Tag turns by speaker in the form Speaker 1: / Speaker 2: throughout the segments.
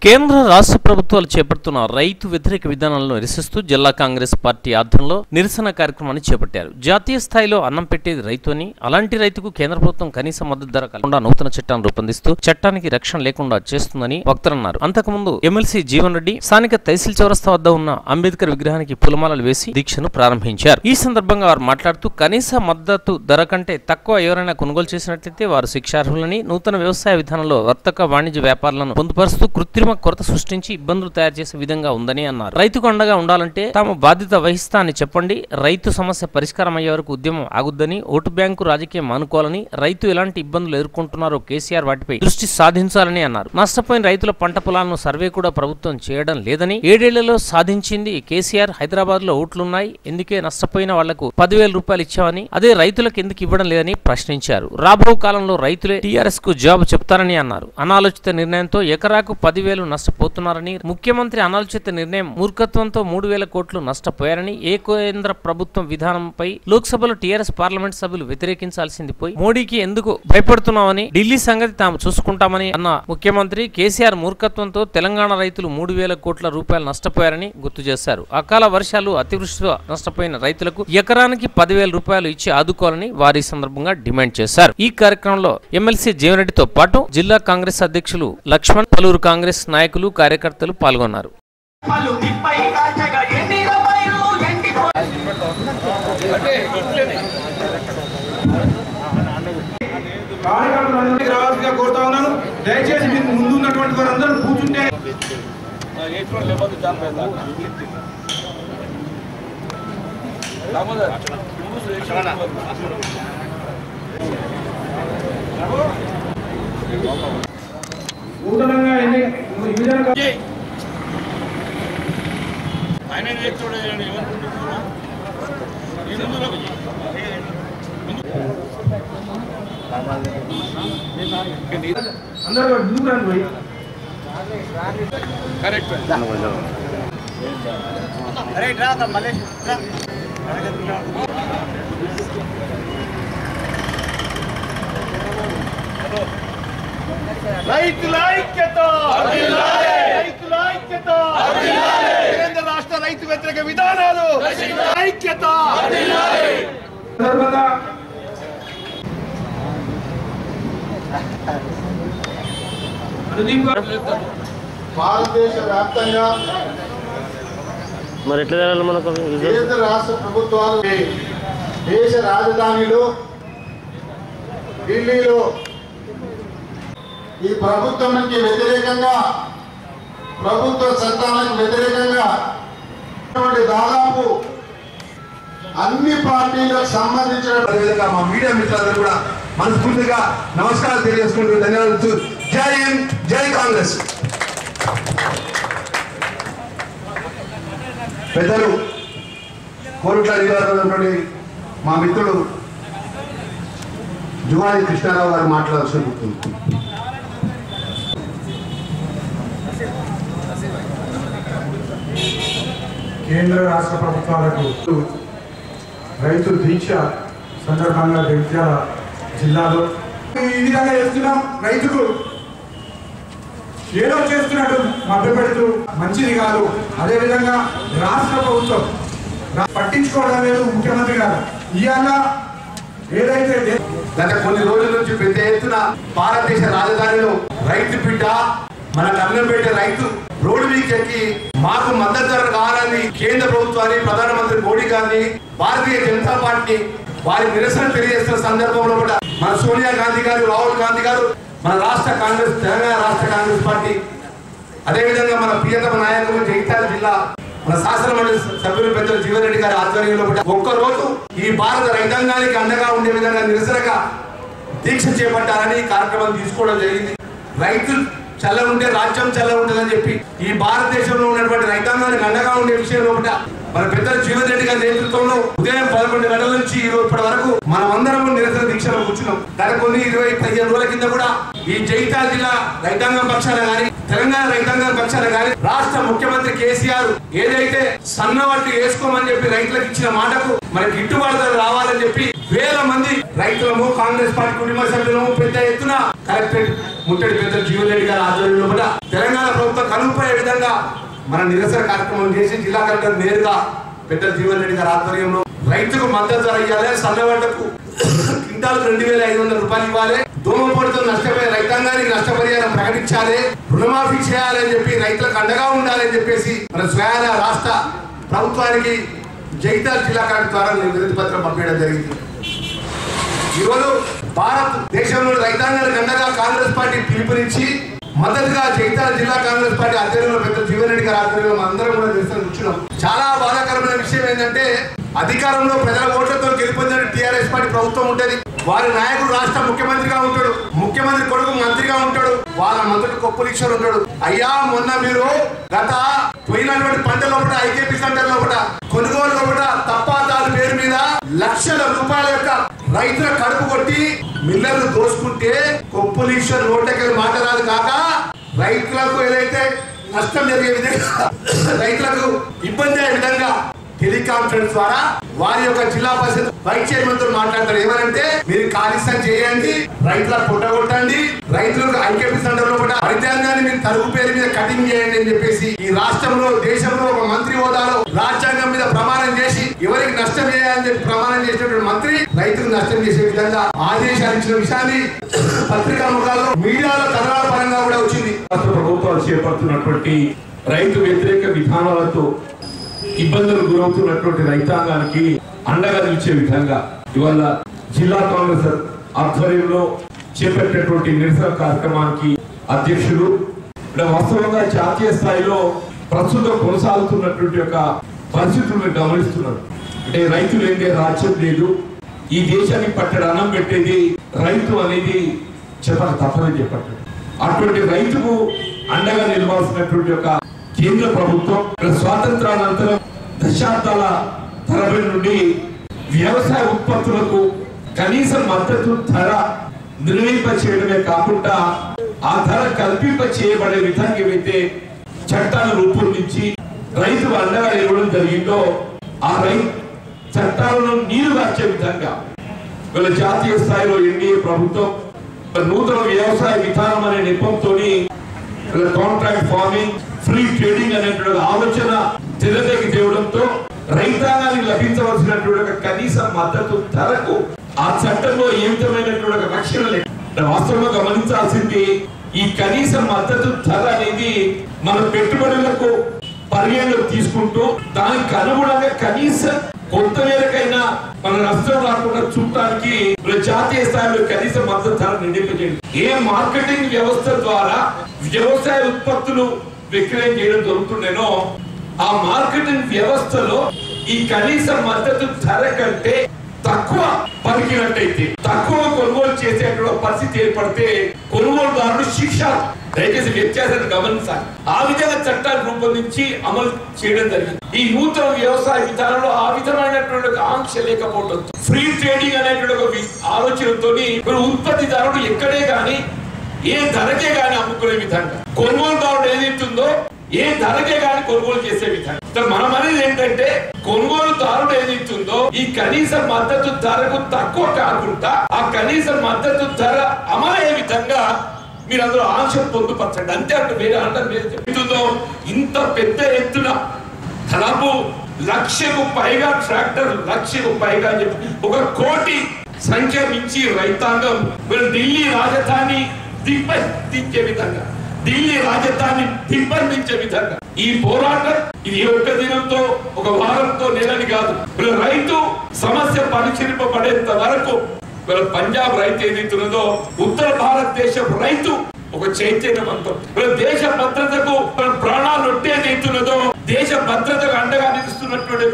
Speaker 1: కేంద్ర రాష్ట్ర ప్రభుత్వాలు చేపడుతున్న రైతు వ్యతిరేక విధానాలను నిరసిస్తూ జిల్లా కాంగ్రెస్ పార్టీ ఆధ్వర్యంలో నిరసన కార్యక్రమాన్ని చేపట్టారు. జాతీయ స్థాయిలో అన్నం పెట్టేది రైతు అని, అలాంటి రైతుకు కేంద్ర ప్రభుత్వం కనీస మద్దతు ధర కలగకుండా నూతన చట్టాన్ని రూపొందిస్తూ చట్టానికి రక్షణ లేకుండా చేస్తుందని వక్తలన్నారు. అంతకుముందు ఎమ్మెల్సీ జీవన్ రెడ్డి స్థానిక తహసీల్ చౌరస్తా వద్ద ఉన్న అంబేద్కర్ విగ్రహానికి పూలమాలలు వేసి దీక్షను ప్రారంభించారు. ఈ సందర్భంగా వారు మాట్లాడుతూ కనీస మద్దతు ధర కంటే తక్కువ ఎవరైనా కొనుగోలు చేసినట్లయితే వారు శిక్షార్హులని, నూతన వ్యవసాయ విధానంలో వర్తక వాణిజ్య వ్యాపారాలను పొందుపరుస్తూ కృత్రిమ కొరత సృష్టించి ఇబ్బందులు తయారు చేసే విధంగా ఉందని అన్నారు. రైతుకు అండగా ఉండాలంటే తాము బాధ్యత వహిస్తా అని చెప్పండి. రైతు సమస్య పరిష్కారం అయ్యే వరకు ఉద్యమం ఆగుద్దని, ఓటు బ్యాంకు రాజకీయం మానుకోవాలని, రైతు ఎలాంటి ఇబ్బందులు ఎదుర్కొంటున్నారో కేసీఆర్ వాటిపై దృష్టి సాధించాలని అన్నారు. నష్టపోయిన రైతుల పంట పొలాలను సర్వే కూడా ప్రభుత్వం చేయడం లేదని, 7 ఏళ్లలో సాధించింది కేసీఆర్. హైదరాబాద్ లో ఓట్లున్నాయి, ఎందుకే నష్టపోయిన వాళ్లకు 10,000 రూపాయలు ఇచ్చామని, అదే రైతులకు ఎందుకు ఇవ్వడం లేదని ప్రశ్నించారు. రాబో కాలంలో రైతులే టీఆర్ఎస్ కు జాబ్ చెప్తారని అన్నారు. అనాలోచిత నిర్ణయంతో ఎకరాకు 10,000 నష్టపోతున్నారని, ముఖ్యమంత్రి అనాలోచిత నిర్ణయం మూర్ఖత్వంతో 3,000 కోట్లు నష్టపోయారని, ఏ కేంద్ర ప్రభుత్వం విధానంపై లోక్సభలో టీఆర్ఎస్ పార్లమెంట్ సభ్యులు వ్యతిరేకించాల్సింది పోయి మోడీకి ఎందుకు భయపడుతున్నామని, ఢిల్లీ సంగతి తాము చూసుకుంటామని అన్న ముఖ్యమంత్రి కేసీఆర్ మూర్ఖత్వంతో తెలంగాణ రైతులు 3,000 కోట్ల రూపాయలు నష్టపోయారని గుర్తు చేశారు. అకాల వర్షాలు, అతివృష్టితో నష్టపోయిన రైతులకు ఎకరానికి 10,000 రూపాయలు ఇచ్చి ఆదుకోవాలని వారి సందర్భంగా డిమాండ్ చేశారు. ఈ కార్యక్రమంలో ఎమ్మెల్సీ జీవన్రెడ్డితో పాటు జిల్లా కాంగ్రెస్ అధ్యక్షులు లక్ష్మణ్, పలువురు కాంగ్రెస్ నాయకులు, కార్యకర్తలు పాల్గొన్నారు.
Speaker 2: దయచేసి మీకు ముందు ఉన్నటువంటి వారందరూ కూర్చుంటే నూతనంగా అందరూ ముందుకు పోయి కరెక్ట్ రైతుల ఐక్యత, రైతుల ఐక్యత, కేంద్ర రాష్ట్ర రైతు వ్యతిరేక విధానాలు ఐక్యత.
Speaker 3: భారతదేశ వ్యాప్తంగా
Speaker 1: మరి ఎట్లా మనకు
Speaker 3: కేంద్ర రాష్ట్ర ప్రభుత్వాలు దేశ రాజధానిలో ఢిల్లీలో ఈ ప్రభుత్వానికి వ్యతిరేకంగా, ప్రభుత్వ చట్టాలకు వ్యతిరేకంగా దాదాపు అన్ని పార్టీలకు సంబంధించిన విధంగా మా మీడియా మిత్రులందరూ కూడా మనస్ఫూర్తిగా నమస్కారాలు తెలియజేసుకుంటూ ధన్యవాదాలు. జై హింద్, జై కాంగ్రెస్. పెద్దలు కోరుట్ల నియోజకవర్గంలోని మా మిత్రుడు జువాడి కృష్ణారావు గారు మాట్లాడాల్సి ఉంటుంది.
Speaker 2: కేంద్ర రాష్ట్ర ప్రభుత్వాలకు రైతు దీక్ష సందర్భంగా జగిత్యాల జిల్లాలో ఈ విధంగా చేస్తున్నాం. రైతుకు ఏదో చేస్తున్నట్టు మభ్యపెడుతూ మంచిది కాదు. అదేవిధంగా రాష్ట్ర ప్రభుత్వం పట్టించుకోవడం లేదు. ముఖ్యమంత్రి గారు ఇవాళ ఏదైతే
Speaker 3: గత కొన్ని రోజుల నుంచి పెద్ద ఎత్తున భారతదేశ రాజధానిలో రైతు బిడ్డ, మన అన్నం పెట్టే రైతు రోడ్డు మీదకి ఎక్కి మాకు మద్దతు ధర కావాలని కేంద్ర ప్రభుత్వాన్ని, ప్రధానమంత్రి మోడీ గారిని, భారతీయ జనతా పార్టీ వారి నిరసన తెలియజేస్తున్న సందర్భంలో కూడా మన సోనియా గాంధీ గారు, రాహుల్ గాంధీ గారు, మన రాష్ట్ర కాంగ్రెస్, తెలంగాణ రాష్ట్ర కాంగ్రెస్ పార్టీ, అదేవిధంగా మన ప్రియతమ నాయకులు జగిత్యాల జిల్లా మన శాసన మండలి సభ్యులు పెద్దలు జీవన్ రెడ్డి గారి ఆధ్వర్యంలో కూడా ఒక్కరోజు ఈ భారత రైతాంగానికి అండగా ఉండే విధంగా నిరసనగా దీక్ష చేపట్టాలని కార్యక్రమం తీసుకోవడం జరిగింది. రైతులు చల్ల ఉంటే రాజ్యం చల్ల ఉంటుందని చెప్పి ఈ భారతదేశంలో ఉన్నటువంటి రైతాంగానికి అండగా ఉండే విషయంలో కూడా మన పెద్దలు జీవన్ రెడ్డి గారి నేతృత్వంలో ఉదయం 11 గంటల నుంచి ఇప్పటి వరకు మనం అందరం నిరసన దీక్షలో కూర్చున్నాం. గత కొన్ని 20-15 రోజుల కింద కూడా ఈ జగిత్యాల జిల్లా రైతాంగం పక్షాన గాని, తెలంగాణ రైతాంగం పక్షాన గాని రాష్ట్ర ముఖ్యమంత్రి కేసీఆర్ ఏదైతే సన్నవడ్లు వేసుకోమని చెప్పి రైతులకు ఇచ్చిన మాటకు మనకి గిట్టుబాటు రావాలని చెప్పి వేల మంది రైతులము, కాంగ్రెస్ పార్టీ కుటుంబ సభ్యులము పెద్ద ఎత్తున కలెక్టరేట్ ముట్టడి పెద్దలు జీవన్ రెడ్డి గారి ఆధ్వర్యంలో కూడా తెలంగాణ ప్రభుత్వం కనుపయ్యే విధంగా మన నిరసన కార్యక్రమం చేసి జిల్లా కలెక్టర్ నేరుగా పెద్దలు జీవన్ రెడ్డి గారి ఆధ్వర్యంలో రైతుకు మద్దతు ధర ఇవ్వాలి, సన్నవాళ్లకు క్వింటాలకు 2,500 రూపాయలు ఇవ్వాలి, దోమపోటుతో నష్టపోయే రైతాంగానికి నష్టపరిహారం ప్రకటించాలి, రుణమాఫీ చేయాలని చెప్పి రైతులకు అండగా ఉండాలని చెప్పేసి మన స్వయాన రాష్ట్ర ప్రభుత్వానికి జగిత్యాల జిల్లా కలెక్టర్ ద్వారా వినతి పత్రం పంపించడం జరిగింది. ఈరోజు భారత దేశంలో రైతాంగానికి అండగా కాంగ్రెస్ పార్టీ పిలుపునిచ్చి మద్దతుగా జగిత్యాల జిల్లా కాంగ్రెస్ పార్టీ ఆధ్వర్యంలో పెద్ద జీవన్ రెడ్డి గారి ఆధ్వర్యంలో అందరం కూడా నిరసన కూర్చున్నాం. చాలా బాధాకరమైన విషయం ఏంటంటే అధికారంలో ప్రజల ఓట్లతో గెలిపొందిన టీఆర్ఎస్ పార్టీ ప్రభుత్వం ఉంటది. వారి నాయకుడు రాష్ట్ర ముఖ్యమంత్రిగా ఉంటాడు, ముఖ్యమంత్రి కొడుకు మంత్రిగా ఉంటాడు, వాళ్ళ మంత్రులు కొప్పులీశ్వర్ ఉంటాడు. అయ్యా మొన్న మీరు గత పోయినటువంటి పంట లోపల ఐకేపీ సెంటర్ లోపల కొనుగోలు లోపల తప్పాదారు పేరు మీద లక్షల రూపాయల యొక్క రైతుల కడుపు కొట్టి మిల్లర్లు దోసుకుంటే కొప్పులీశ్వర్ నోటకెళ్ళి మాట్లాడాలి కాక రైతులకు ఏదైతే నష్టం జరిగే విధంగా రైతులకు ఇబ్బంది అయ్యే విధంగా టెలికాన్ఫరెన్స్ ద్వారా వారి యొక్క జిల్లా పరిషత్ వైస్ చైర్మన్ తో మాట్లాడతారు. ఏమనంటే మీరు కాలుష్యం చేయండి, రైతులకు పుట్టగొట్టండి, రైతులకు ఐకేపీ సెంటర్ లో కూడా పరిత్యాగాన్ని మీరు తరుగు పేరు మీద కటింగ్ చేయండి అని చెప్పేసి ఈ రాష్ట్రంలో దేశంలో ఒక మంత్రి హోదాలో రాజ్యాంగం మీద ప్రమాణం చేసి ఎవరికి నష్టం చేయాలని చెప్పి ప్రమాణం చేసినటువంటి మంత్రి రైతులకు నష్టం చేసే విధంగా ఆదేశాలు ఇచ్చిన విషయాన్ని పత్రికా ముఖాల్లో మీడియాలో కథనాల పరంగా కూడా వచ్చింది.
Speaker 2: రాష్ట్ర ప్రభుత్వాలు చేపడుతున్నటువంటి రైతు వ్యతిరేక విధానాలతో ఇబ్బందులు గురవుతున్నటువంటి రైతాంగానికి అండగా నిలిచే విధంగా ఇవాళ జిల్లా కాంగ్రెస్ ఆధ్వర్యంలో చేపట్టేటువంటి నిరసన కార్యక్రమానికి అధ్యక్షులు వాస్తవంగా జాతీయ స్థాయిలో ప్రస్తుతం కొనసాగుతున్నటువంటి యొక్క పరిస్థితులను గమనిస్తున్నారు. అంటే రైతులు ఏంటే రాజ్యం లేదు, ఈ దేశానికి పట్టడి అన్నం పెట్టేది రైతు అనేది చెప్పక తప్పదని చెప్పట్టు. అటువంటి రైతుకు అండగా నిలవాల్సినటువంటి యొక్క కేంద్ర ప్రభుత్వం స్వాతంత్రానంతరం దశాబ్దాల తరబడి నుండి వ్యవసాయ ఉత్పత్తులకు కనీస మద్దతు ధర నిర్ణయింప చేయడమే కాకుండా ఆ ధర కల్పింప చేయబడే విధంగా ఏవైతే చట్టాలు రూపొందించి రైతు అండగా ఇవ్వడం జరిగిందో ఆ రైతు చట్టాలను నీరుగార్చే విధంగా వీళ్ళ జాతీయ స్థాయిలో ఎన్డీఏ ప్రభుత్వం నూతన వ్యవసాయ విధానం అనే నెపంతో కాంట్రాక్ట్ ఫార్మింగ్, ఫ్రీ ట్రేడింగ్ అనేటువంటి ఆలోచన తెరలోకి తేవడంతో రైతాంగానికి లభించవలసినటువంటి కనీస మద్దతు ధరకు ఆ చట్టంలో ఏ విధమైనటువంటి రక్షణ లేదు. వాస్తవంగా గమనించాల్సింది ఈ కనీస మద్దతు ధర అనేది మన పెట్టుబడులకు పరిగణలో తీసుకుంటూ దానికి అనుగుణంగా కనీసం కొంత మేరకైనా మన నష్టం రాకుండా చూడటానికి జాతీయ స్థాయిలో కనీస మద్దతు ధర నిర్ణయింపజేయండి. ఏ మార్కెటింగ్ వ్యవస్థ ద్వారా వ్యవసాయ ఉత్పత్తులు విక్రయం చేయడం జరుగుతుండేనో ఆ మార్కెటింగ్ వ్యవస్థలో ఈ కనీస మద్దతు ధర కంటే తక్కువ పలికినట్టయితే తక్కువ కొనుగోలు చేసేటువంటి పరిస్థితి ఏర్పడితే కొనుగోలుదారుడు శిక్ష దయచేసి వ్యత్యాసాన్ని గమనించాలి. ఆ విధంగా చట్టాలు రూపొందించి అమలు చేయడం జరిగింది. ఈ నూతన వ్యవసాయ విధానంలో ఆ విధమైనటువంటి ఆంక్ష లేకపోవడం, ఫ్రీ ట్రేడింగ్ అనేటువంటి ఆలోచనతో ఉత్పత్తిదారుడు ఎక్కడే గాని ఏ ధరకే గాని అమ్ముకునే విధంగా, కొనుగోలుదారుడు ఏదైతుందో ఏ ధరకే గాని కొనుగోలు చేసే విధంగా మనం అనేది ఏంటంటే కొనుగోలుదారుడు ఏదైతుందో ఈ కనీస మద్దతు ధరకు తక్కువ కాకుండా ఆ కనీస మద్దతు ధర అమలయ్యే విధంగా మీరు అందులో ఆంక్షలు పొందుపరచండి. అంతే అంటే వేరే అంటారు మీరు చెప్తుందో ఇంత పెద్ద ఎత్తున దాదాపు 1,00,000కు పైగా ట్రాక్టర్ 1,00,000కు పైగా చెప్పి 1 కోటి సంఖ్య మించి రైతాంగం ఢిల్లీ రాజధాని దిగ్బంధించే విధంగా, ఢిల్లీ రాజధాని దిగ్బంధించే విధంగా ఈ పోరాటం ఇది ఒక్క దినంతో ఒక వారంతో నెలని కాదు. రైతు సమస్య పరిశీలింపబడేంత వరకు పంజాబ్ రైతు ఏదైతున్నదో ఉత్తర భారతదేశం రైతు ఒక చైతన్యవంతం దేశ భద్రతకు ప్రాణాలు ఒట్టేదైతున్నదో దేశ భద్రతకు అండగా నిలుస్తున్నటువంటి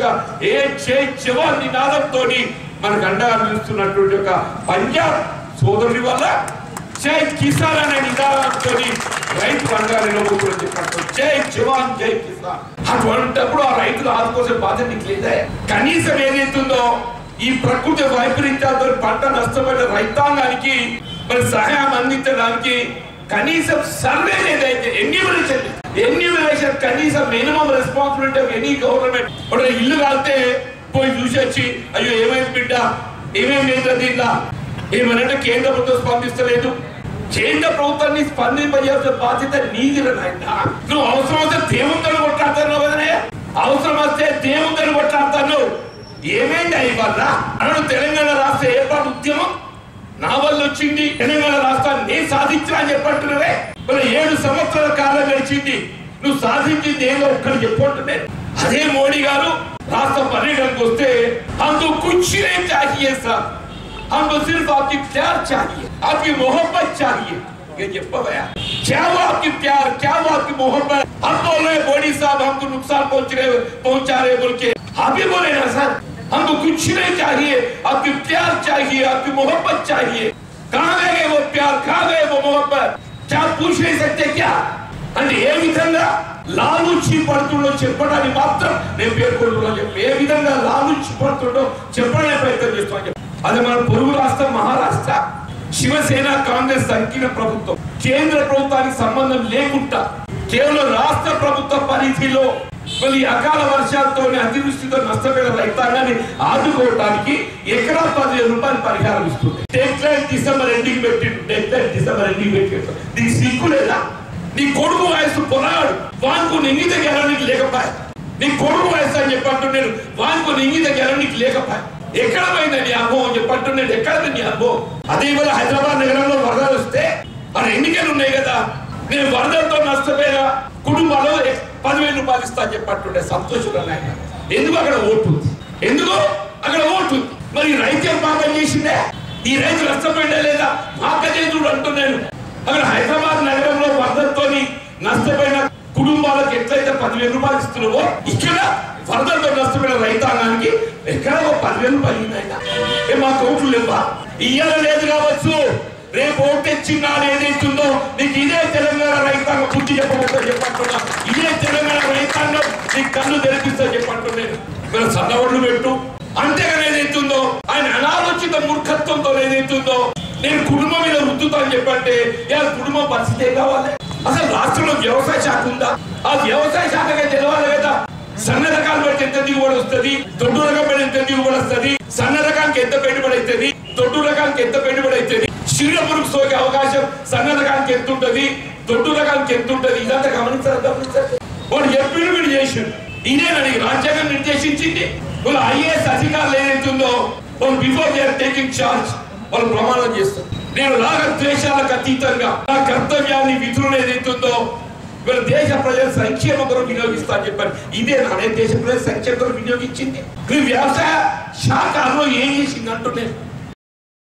Speaker 2: ఏ జై జవాన్ నినాదంతో మనకు అండగా నిలుస్తున్నటువంటి ఒక పంజాబ్ సోదరుడి వల్ల జై కిసాన్ అనే నినాదంతో రైతు అండగా నిలబోతుని చెప్పినట్టు జై జవాన్ జై కిసాన్. అటువంటిప్పుడు ఆ రైతులు ఆదుకోసే బాధ్యత నీకు లేదా? కనీసం ఏదైతుందో ఈ ప్రకృతి వైపరీత్యాలతో పంట నష్టపడ్డ రైతాంగానికి మరి సహాయం అందించడానికి కనీసం సర్వే ఏదైతే ఎన్యూమరేషన్ కనీసం minimum responsibility of any government. ఇల్లు కాలితే పోయి చూసొచ్చి అయ్యో ఏమైంది బిడ్డ ఏమేమి లేదు దీంట్లో ఏమనంటే కేంద్ర ప్రభుత్వం స్పందిస్తలేదు, కేంద్ర ప్రభుత్వాన్ని స్పందింపజేయాల్సిన బాధ్యత నీదిరా నాయన. నువ్వు అవసరం వస్తే దేవుడిని కొట్లాడుతున్నావు కదనే, అవసరం వస్తే దేవుడిని కొట్లాడుతున్నావు. ఏమైంది అయ్యి వల్ల అన్నాడు తెలంగాణ రాష్ట్ర ఏర్పాటు ఉద్యమం నా వల్ల వచ్చింది, తెలంగాణ రాష్ట్రాన్ని నేను సాధించా అని చెప్పంటున్నావే. మరి 7 సంవత్సరాల కాలం గడిచింది, నువ్వు సాధించింది ఏదో ఒక్కరు చెప్పంటున్నాయి. అదే మోడీ గారు రాష్ట్ర పర్యటనకు వస్తే हमको कुछ नहीं चाहिए सर, हमको सिर्फ आपकी प्यार चाहिए, आपकी मोहब्बत चाहिए. ये చెప్పవయ్యా, क्या वो आपकी प्यार, क्या वो आपकी मोहब्बत. अब बोल रहे मोदी साहब हमको नुकसान पहुंचा रहे बोल के आप ही बोले ना सर, हमको कुछ नहीं चाहिए, आपकी प्यार चाहिए, आपकी मोहब्बत चाहिए. कहाँ गए वो प्यार, कहाँ गए वो मोहब्बत, क्या पूछ नहीं सकते क्या అంటే ఏ విధంగా లాలూచి పడుతుండో చెప్పడానికి మాత్రం నేను పేర్కొంటున్నాను చెప్పి, ఏ విధంగా లాలూచి పడుతుండో చెప్పడానికి ప్రయత్నం చేస్తామని చెప్పి. అది మన పొరుగు రాష్ట్రం మహారాష్ట్ర, శివసేన కాంగ్రెస్ సంకీర్ణ ప్రభుత్వం కేంద్ర ప్రభుత్వానికి సంబంధం లేకుండా కేవలం రాష్ట్ర ప్రభుత్వ పరిధిలో మళ్ళీ అకాల వర్షాలతో అతివృష్టితో నష్టపోయిన రైతాంగాన్ని ఆదుకోవడానికి ఎకరా 10,000 రూపాయలు పరిహారం ఇస్తుంది. డెడ్లైన్ డిసెంబర్ ఎండింగ్ పెట్టిండు, డెడ్లైన్ డిసెంబర్ ఎండింగ్ పెట్టిండు. దీనికి సిగ్గు లేదా? నీ కొడుకు వయసు పొలగాడు, వానికి నింగిత గెలవనికి లేకపోయా. నీ కొడుకు వయసు అని చెప్పంటున్నాడు, వానికి నింగిత గెలవనికి లేకపోయా. ఎక్కడ పోయింది నీ అనుభవం చెప్పంటున్నాడు, ఎక్కడ నీ అనుభవం? అదే ఇవాళ హైదరాబాద్ నగరంలో వరదలు వస్తే మరి ఎన్నికలు ఉన్నాయి కదా, నేను వరదలతో నష్టపోయిన కుటుంబాలు 10,000 రూపాయలు ఇస్తా అని చెప్పంటుండే సంతోషంగా. ఎందుకు అక్కడ ఓటు ఉంది, ఎందుకు అక్కడ ఓటు ఉంది. మరి రైతు ఏం పాపం చేసిందే, ఈ రైతు నష్టపోయిందా లేదా? మాకదేదుడు అంటున్నాను. అక్కడ హైదరాబాద్ నగరంలో వరదలతో నష్టపోయిన కుటుంబాలకు ఎట్లయితే 10,000 రూపాయలు ఇస్తున్నావో, ఇక్కడ వరదలతో నష్టపోయిన రైతాంగానికి ఎక్కడ 10,000 రూపాయలు మా కోట్లు లేవా? ఇయ్యాల లేదు కావచ్చు, రేపు ఓటు తెచ్చినాడు ఏదైతుందో నీకు ఇదే తెలంగాణ రైతాంగం బుద్ధి చెప్పబోతా చెప్పంటున్నా. ఇదే తెలంగాణ రైతాంగం నీకు కళ్ళు తెరిపిస్తా చెప్పంటున్నాను. మీరు సన్నవడ్లు పెట్టు, అంతేగాని ఏదైతుందో ఆయన అనాలోచిత మూర్ఖత్వంతో ఏదైతుందో నేను కుటుంబం మీద రుద్దుతా అని చెప్పంటే ఇలా కుటుంబం పరిస్థితి ఏం కావాలి? అసలు రాష్ట్రంలో వ్యవసాయ శాఖ ఉందా? ఆ వ్యవసాయ శాఖగా తెలవాలి కదా. సన్న రకాలు పెడితే ఎంత దిగుబడి వస్తుంది, దొడ్డు రకం పెడితే ఎంత దిగుబడి వస్తుంది, సన్న రకానికి ఎంత పెట్టుబడి అవుతుంది, దొడ్డు రకానికి ఎంత పెట్టుబడి అవుతుంది, చీడ పురుగు సోకే అవకాశం సన్న రకానికి ఎంత ఉంటుంది, దొడ్డు రకానికి ఎంత ఉంటుంది, ఇదంతా గమనించాలి. వాడు ఎప్పుడు వీడు చేసిండు, ఇదేనని రాజ్యాంగం నిర్దేశించింది. వాళ్ళు ఐఏఎస్ అధికారులు ఏదైతుందో వాళ్ళు before they are taking charge వాళ్ళు ప్రమాణం చేస్తారు. నేను రాగద్వేషాలకు అతీతంగా నా కర్తవ్యాన్ని విధులు ఏదైతుందో వీళ్ళ దేశ ప్రజల సంక్షేమం కొరకు వినియోగిస్తా అని చెప్పారు. ఇదే నానే దేశ ప్రజల సంక్షేమం కొరకు వినియోగించింది. వ్యవసాయ శాఖలో ఏం చేసింది అంటున్నాను.